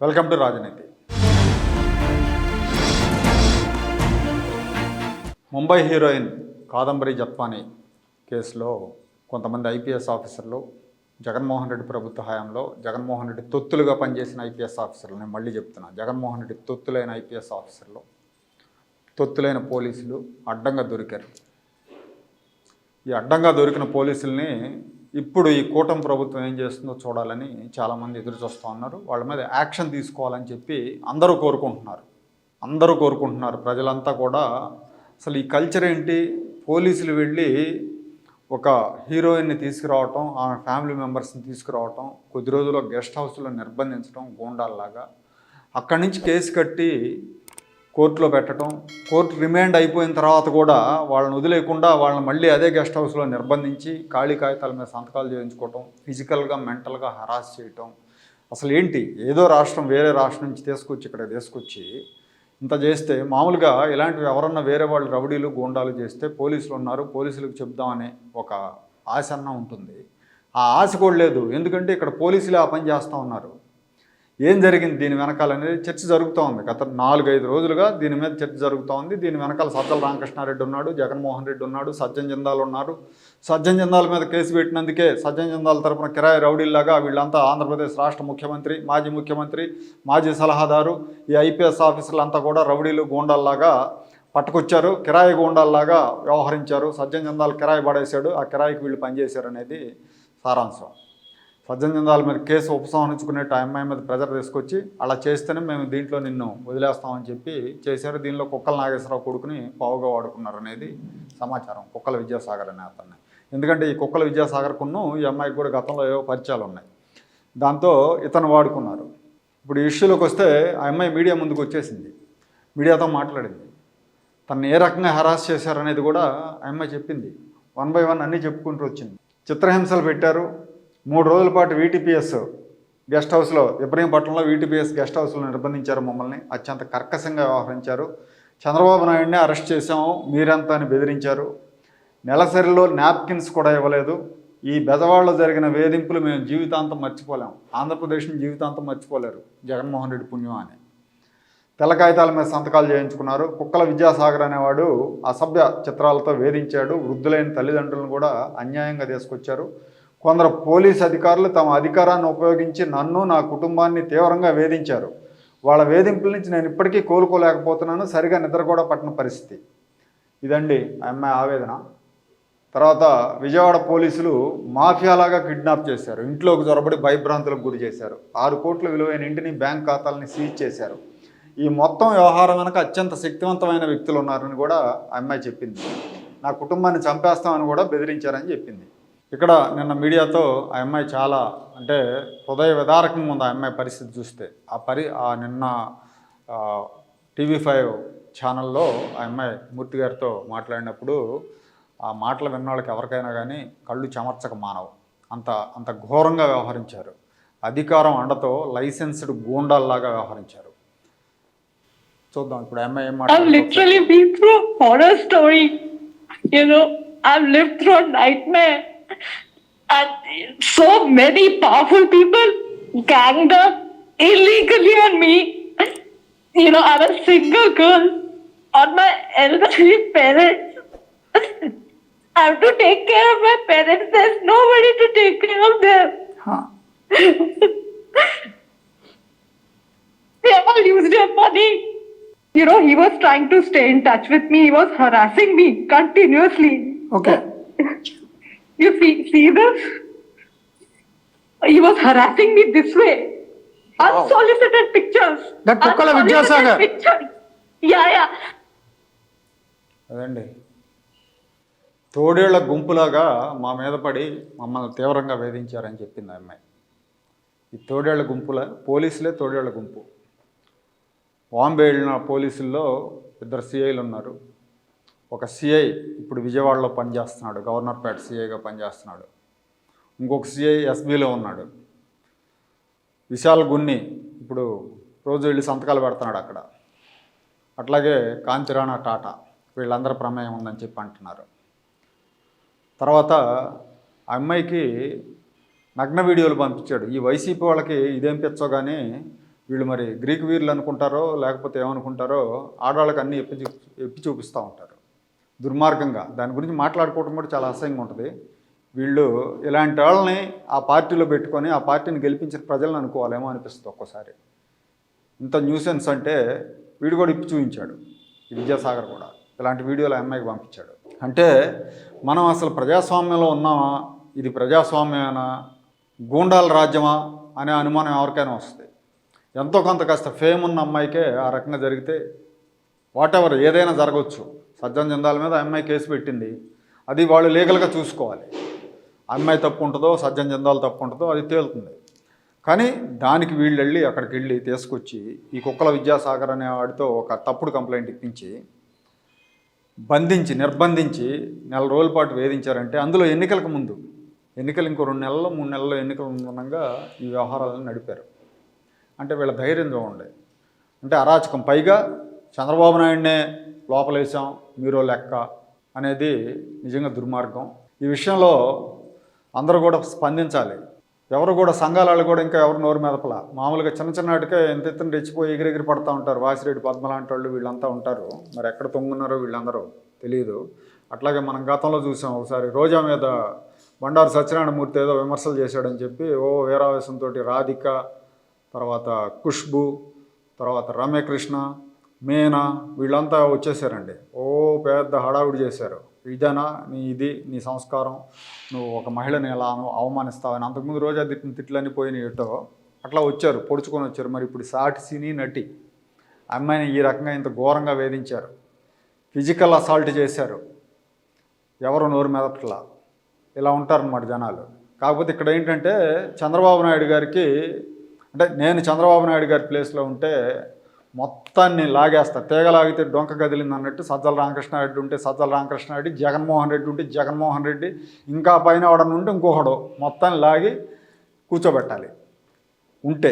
Welcome to రాజనీతి. Mumbai heroine Kadambari Jethwani కేసులో కొంతమంది ఐపీఎస్ ఆఫీసర్లు జగన్మోహన్ రెడ్డి ప్రభుత్వ హయాంలో జగన్మోహన్ రెడ్డి తొత్తులుగా పనిచేసిన ఐపీఎస్ ఆఫీసర్లు, నేను మళ్ళీ చెప్తున్నాను, జగన్మోహన్ రెడ్డి తొత్తులైన ఐపీఎస్ ఆఫీసర్లు, తొత్తులైన పోలీసులు అడ్డంగా దొరికారు. ఈ అడ్డంగా దొరికిన పోలీసుల్ని ఇప్పుడు ఈ కూటమి ప్రభుత్వం ఏం చేస్తుందో చూడాలని చాలామంది ఎదురు చూస్తూ ఉన్నారు. వాళ్ళ మీద యాక్షన్ తీసుకోవాలని చెప్పి అందరూ కోరుకుంటున్నారు. ప్రజలంతా కూడా అసలు ఈ కల్చర్ ఏంటి? పోలీసులు వెళ్ళి ఒక హీరోయిన్ని తీసుకురావటం, ఆమె ఫ్యామిలీ మెంబర్స్ని తీసుకురావటం, కొద్ది రోజుల్లో గెస్ట్ హౌస్లో నిర్బంధించడం గూండాల్లాగా, అక్కడి నుంచి కేసు కట్టి కోర్టులో పెట్టడం, కోర్టు రిమాండ్ అయిపోయిన తర్వాత కూడా వాళ్ళని వదిలేయకుండా వాళ్ళని మళ్ళీ అదే గెస్ట్ హౌస్లో నిర్బంధించి ఖాళీ కాగితాల మీద సంతకాలు చేయించుకోవటం, ఫిజికల్గా మెంటల్గా హరాస్ చేయటం. అసలు ఏంటి? ఏదో రాష్ట్రం వేరే రాష్ట్రం నుంచి ఇక్కడ తీసుకొచ్చి ఇంత చేస్తే, మామూలుగా ఇలాంటివి ఎవరన్నా వేరే వాళ్ళు రౌడీలు గూండాలు చేస్తే పోలీసులు ఉన్నారు, పోలీసులకు చెప్దామనే ఒక ఆశ అన్న ఉంటుంది. ఆ ఆశ కూడా లేదు. ఎందుకంటే ఇక్కడ పోలీసులు ఆ పని చేస్తూ ఉన్నారు. ఏం జరిగింది దీని వెనకాల అనేది చర్చ జరుగుతూ ఉంది. గత 4-5 రోజులుగా దీని మీద చర్చ జరుగుతూ ఉంది. దీని వెనకాల సజ్జల రామకృష్ణారెడ్డి ఉన్నాడు, జగన్మోహన్ రెడ్డి ఉన్నాడు, సజ్జన్ జిందాల్ ఉన్నారు. సజ్జన్ జిందాల్ మీద కేసు పెట్టినందుకే సజ్జన్ జిందాల్ తరపున కిరాయి రౌడీల్లాగా వీళ్ళంతా ఆంధ్రప్రదేశ్ రాష్ట్ర ముఖ్యమంత్రి, మాజీ ముఖ్యమంత్రి, మాజీ సలహాదారు, ఈ ఐపీఎస్ ఆఫీసర్లంతా కూడా రౌడీలు గూండాల్లాగా పట్టుకొచ్చారు, కిరాయి గూండాల్లాగా వ్యవహరించారు. సజ్జన్ జిందాల్ కిరాయి పడేశాడు, ఆ కిరాయికి వీళ్ళు పనిచేశారు అనేది సారాంశం. సజ్జన్ జిందాల్ మీద కేసు ఉపసంహరించుకునేట్టు ఆ అమ్మాయి మీద ప్రెజర్ తీసుకొచ్చి అలా చేస్తేనే మేము దీంట్లో నిన్ను వదిలేస్తామని చెప్పి చేశారు. దీనిలో కుక్కల నాగేశ్వరరావు కొడుకుని పావుగా వాడుకున్నారు అనేది సమాచారం, కుక్కల విద్యాసాగర్ అనే అతన్ని. ఎందుకంటే ఈ కుక్కల విద్యాసాగర్కును ఈ అమ్మాయికి కూడా గతంలో ఏవో పరిచయాలు ఉన్నాయి, దాంతో ఇతను వాడుకున్నారు. ఇప్పుడు ఈ ఇష్యూలోకి వస్తే ఆ అమ్మాయి మీడియా ముందుకు వచ్చేసింది, మీడియాతో మాట్లాడింది. తను ఏ రకంగా హరాస్ చేశారనేది కూడా ఆ అమ్మాయి చెప్పింది. 1 by 1 అన్నీ చెప్పుకుంటూ వచ్చింది. చిత్రహింసలు పెట్టారు. 3 రోజుల పాటు వీటీపీఎస్ గెస్ట్ హౌస్లో, ఇబ్రహీంపట్నంలో వీటీపీఎస్ గెస్ట్ హౌస్లో నిర్బంధించారు. మమ్మల్ని అత్యంత కర్కశంగా వ్యవహరించారు. చంద్రబాబు నాయుడిని అరెస్ట్ చేశాము మీరంతా అని బెదిరించారు. నెలసరిలో నాప్కిన్స్ కూడా ఇవ్వలేదు. ఈ బెజవాడలో జరిగిన వేధింపులు మేము జీవితాంతం మర్చిపోలేము, ఆంధ్రప్రదేశ్ని జీవితాంతం మర్చిపోలేరు జగన్మోహన్ రెడ్డి పుణ్యం అని. తెల్ల కాగితాల మీద సంతకాలు చేయించుకున్నారు. కుక్కల విద్యాసాగర్ అనేవాడు అసభ్య చిత్రాలతో వేధించాడు. వృద్ధులైన తల్లిదండ్రులను కూడా అన్యాయంగా తీసుకొచ్చారు. కొందరు పోలీస్ అధికారులు తమ అధికారాన్ని ఉపయోగించి నన్ను, నా కుటుంబాన్ని తీవ్రంగా వేధించారు. వాళ్ళ వేధింపుల నుంచి నేను ఇప్పటికీ కోలుకోలేకపోతున్నాను, సరిగా నిద్ర కూడా పట్టిన పరిస్థితి. ఇదండి ఆ అమ్మాయి ఆవేదన. తర్వాత విజయవాడ పోలీసులు మాఫియాలాగా కిడ్నాప్ చేశారు, ఇంట్లోకి జొరబడి భయభ్రాంతులకు గురి చేశారు. 6 కోట్ల విలువైన ఇంటిని, బ్యాంక్ ఖాతాలని సీజ్ చేశారు. ఈ మొత్తం వ్యవహారం వెనక అత్యంత శక్తివంతమైన వ్యక్తులు ఉన్నారని కూడా ఆ అమ్మాయి చెప్పింది. నా కుటుంబాన్ని చంపేస్తామని కూడా బెదిరించారని చెప్పింది. ఇక్కడ నిన్న మీడియాతో ఆ అమ్మాయి చాలా అంటే హృదయ విదారకంగా ఉంది ఆ అమ్మాయి పరిస్థితి చూస్తే. నిన్న TV5 ఛానల్లో ఆ అమ్మాయి మూర్తి గారితో మాట్లాడినప్పుడు ఆ మాటలు విన్న వాళ్ళకి ఎవరికైనా కానీ కళ్ళు చెమర్చక మానవు. అంత ఘోరంగా వ్యవహరించారు. అధికారం అండతో లైసెన్స్డ్ గూండాల్లాగా వ్యవహరించారు. చూద్దాం ఇప్పుడు ఆ అమ్మాయి ఏం మాట్లాడుతుంది. And so many powerful people ganged up illegally on me. I'm a single girl on my elderly parents. I have to take care of my parents. There's nobody to take care of them. They all used their money. He was trying to stay in touch with me. He was harassing me continuously. Okay. You see this? He was harassing me this way. Unsolicited pictures. That Kukkala Vidyasagar. Yeah. అదండి, తోడేళ్ల గుంపులాగా మా మీద పడి మమ్మల్ని తీవ్రంగా వేధించారని చెప్పింది ఆ అమ్మాయి. ఈ తోడేళ్ల పోలీసులే తోడేళ్ల గుంపు. బాంబే వెళ్ళిన పోలీసుల్లో 2 CIలు ఉన్నారు. ఒక CI ఇప్పుడు విజయవాడలో పనిచేస్తున్నాడు, గవర్నర్పేట CIగా పనిచేస్తున్నాడు. ఇంకొక CI SBలో ఉన్నాడు. విశాల్ గున్ని ఇప్పుడు రోజు వెళ్ళి సంతకాలు పెడుతున్నాడు అక్కడ. అట్లాగే కాంతిరాణా టాటా, వీళ్ళందరూ ప్రమేయం ఉందని చెప్పి అంటున్నారు. తర్వాత ఆ అమ్మాయికి నగ్న వీడియోలు పంపించాడు. ఈ వైసీపీ వాళ్ళకి ఇదేం పిచ్చో కానీ వీళ్ళు మరి గ్రీక్ వీరులు అనుకుంటారో లేకపోతే ఏమనుకుంటారో ఆడవాళ్ళకి అన్నీ ఎప్పి చూపిస్తూ ఉంటారు దుర్మార్గంగా. దాని గురించి మాట్లాడుకోవడం కూడా చాలా అసహ్యంగా ఉంటుంది. వీళ్ళు ఇలాంటి వాళ్ళని ఆ పార్టీలో పెట్టుకొని ఆ పార్టీని గెలిపించిన ప్రజలను అనుకోవాలేమో అనిపిస్తుంది ఒక్కోసారి. ఇంత న్యూసెన్స్ అంటే వీడు కూడా ఇప్పి చూపించాడు, ఈ విద్యాసాగర్ కూడా ఇలాంటి వీడియోలు అమ్మాయికి పంపించాడు. అంటే మనం అసలు ప్రజాస్వామ్యంలో ఉన్నామా, ఇది ప్రజాస్వామ్యమేనా, గూండాల రాజ్యమా అనే అనుమానం ఎవరికైనా వస్తుంది. ఎంతో కొంత కాస్త ఫేమ్ ఉన్న అమ్మాయికే ఆ రకంగా జరిగితే వాటెవర్ ఏదైనా జరగవచ్చు. సజ్జన్ జిందాల్ మీద అమ్మాయి కేసు పెట్టింది, అది వాళ్ళు లీగల్గా చూసుకోవాలి. అమ్మాయి తప్పు ఉంటుందో సజ్జన్ జిందాల్ తప్పు ఉంటుందో అది తేలుతుంది. కానీ దానికి వీళ్ళు వెళ్ళి అక్కడికి వెళ్ళి తీసుకొచ్చి ఈ కుక్కల విద్యాసాగర్ అనే వాడితో ఒక తప్పుడు కంప్లైంట్ ఇప్పించి బంధించి నిర్బంధించి 4 రోజుల పాటు వేధించారంటే అందులో ఎన్నికలకు ముందు, ఎన్నికలు ఇంకో 2 నెలలు 3 నెలల్లో ఎన్నికలు ఉండగా ఈ వ్యవహారాలను నడిపారు. అంటే వీళ్ళ ధైర్యం చూడండి. అంటే అరాచకం. పైగా చంద్రబాబు నాయుడినే లోపలేసాం మీరో లెక్క అనేది నిజంగా దుర్మార్గం. ఈ విషయంలో అందరూ కూడా స్పందించాలి. ఎవరు కూడా సంఘాల వాళ్ళు కూడా ఇంకా ఎవరు నోరు మెదపల. మామూలుగా చిన్న చిన్నటికే ఎంత ఎత్తున రెచ్చిపోయి ఎగిరెగిరి పడుతూ ఉంటారు. వాసిరెడ్డి పద్మ లాంటి వాళ్ళు వీళ్ళంతా ఉంటారు. మరి ఎక్కడ తొంగున్నారో వీళ్ళందరూ తెలియదు. అట్లాగే మనం గతంలో చూసాం, ఒకసారి రోజా మీద బండారు సత్యనారాయణమూర్తి ఏదో విమర్శలు చేశాడని చెప్పి వీరావేశంతో రాధిక, తర్వాత ఖుష్బు, తర్వాత రమ్యకృష్ణ, మీనా వీళ్ళంతా వచ్చేసారండి. పెద్ద హడావుడి చేశారు. ఇదేనా నీ సంస్కారం, నువ్వు ఒక మహిళని ఎలా అవమానిస్తావని. అంతకుముందు రోజా తిట్టిన తిట్లన్నీ పోయినాయి ఏటో అట్లా వచ్చారు, పొడుచుకొని వచ్చారు. మరి ఇప్పుడు సాటి సినీ నటి అమ్మాయిని ఈ రకంగా ఇంత ఘోరంగా వేధించారు, ఫిజికల్ అసాల్ట్ చేశారు. ఎవరు నోరు మెదపట్లా. ఇలా ఉంటారన్నమాట జనాలు. కాకపోతే ఇక్కడ ఏంటంటే చంద్రబాబు నాయుడు గారికి, అంటే నేను చంద్రబాబు నాయుడు గారి ప్లేస్లో ఉంటే మొత్తాన్ని లాగేస్తా. తీగలాగితే డొంక కదిలింది అన్నట్టు సజ్జల రామకృష్ణారెడ్డి ఉంటే సజ్జల రామకృష్ణారెడ్డి, జగన్మోహన్ రెడ్డి ఉంటే జగన్మోహన్ రెడ్డి, ఇంకా పైన ఎవడన్నా ఉంటే ఇంకొకడు, మొత్తాన్ని లాగి కూర్చోబెట్టాలి ఉంటే.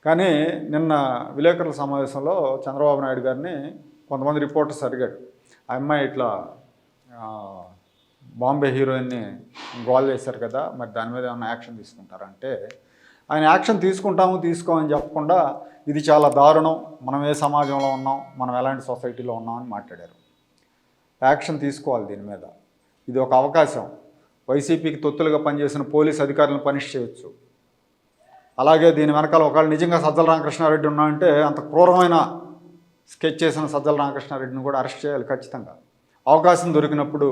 కానీ నిన్న విలేకరుల సమావేశంలో చంద్రబాబు నాయుడు గారిని కొంతమంది రిపోర్టర్స్ అడిగాడు, ఆ అమ్మాయి ఇట్లా బాంబే హీరోయిన్ని గోల్ చేశారు కదా, మరి దాని మీద ఏమైనా యాక్షన్ తీసుకుంటారంటే ఆయన యాక్షన్ తీసుకోమని చెప్పకుండా ఇది చాలా దారుణం, మనం ఏ సమాజంలో ఉన్నాం, మనం ఎలాంటి సొసైటీలో ఉన్నామని మాట్లాడారు. యాక్షన్ తీసుకోవాలి దీని మీద. ఇది ఒక అవకాశం. వైసీపీకి తొత్తులుగా పనిచేసిన పోలీస్ అధికారులను పనిష్ చేయొచ్చు. అలాగే దీని వెనకాల ఒకవేళ నిజంగా సజ్జల రామకృష్ణారెడ్డి ఉన్నాయంటే అంత క్రూరమైన స్కెచ్ చేసిన సజ్జల రామకృష్ణారెడ్డిని కూడా అరెస్ట్ చేయాలి ఖచ్చితంగా. అవకాశం దొరికినప్పుడు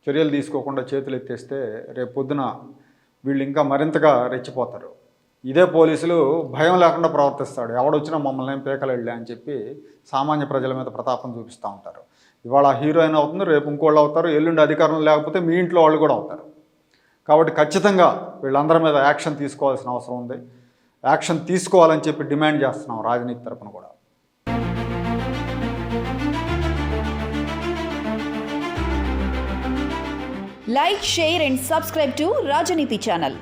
చర్యలు తీసుకోకుండా చేతులు ఎత్తేస్తే రేపు పొద్దున వీళ్ళు ఇంకా మరింతగా రెచ్చిపోతారు. ఇదే పోలీసులు భయం లేకుండా ప్రవర్తిస్తాడు, ఎవడొచ్చినా మమ్మల్ని ఏం పేకలు వెళ్ళా అని చెప్పి సామాన్య ప్రజల మీద ప్రతాపం చూపిస్తూ ఉంటారు. ఇవాళ హీరోయిన్ అవుతుంది, రేపు ఇంకోళ్ళు అవుతారు, ఎల్లుండి అధికారం లేకపోతే మీ ఇంట్లో వాళ్ళు కూడా అవుతారు. కాబట్టి ఖచ్చితంగా వీళ్ళందరి మీద యాక్షన్ తీసుకోవాల్సిన అవసరం ఉంది. యాక్షన్ తీసుకోవాలని చెప్పి డిమాండ్ చేస్తున్నాం రాజనీతి తరపున కూడా. Like, share and subscribe to Rajaniti channel.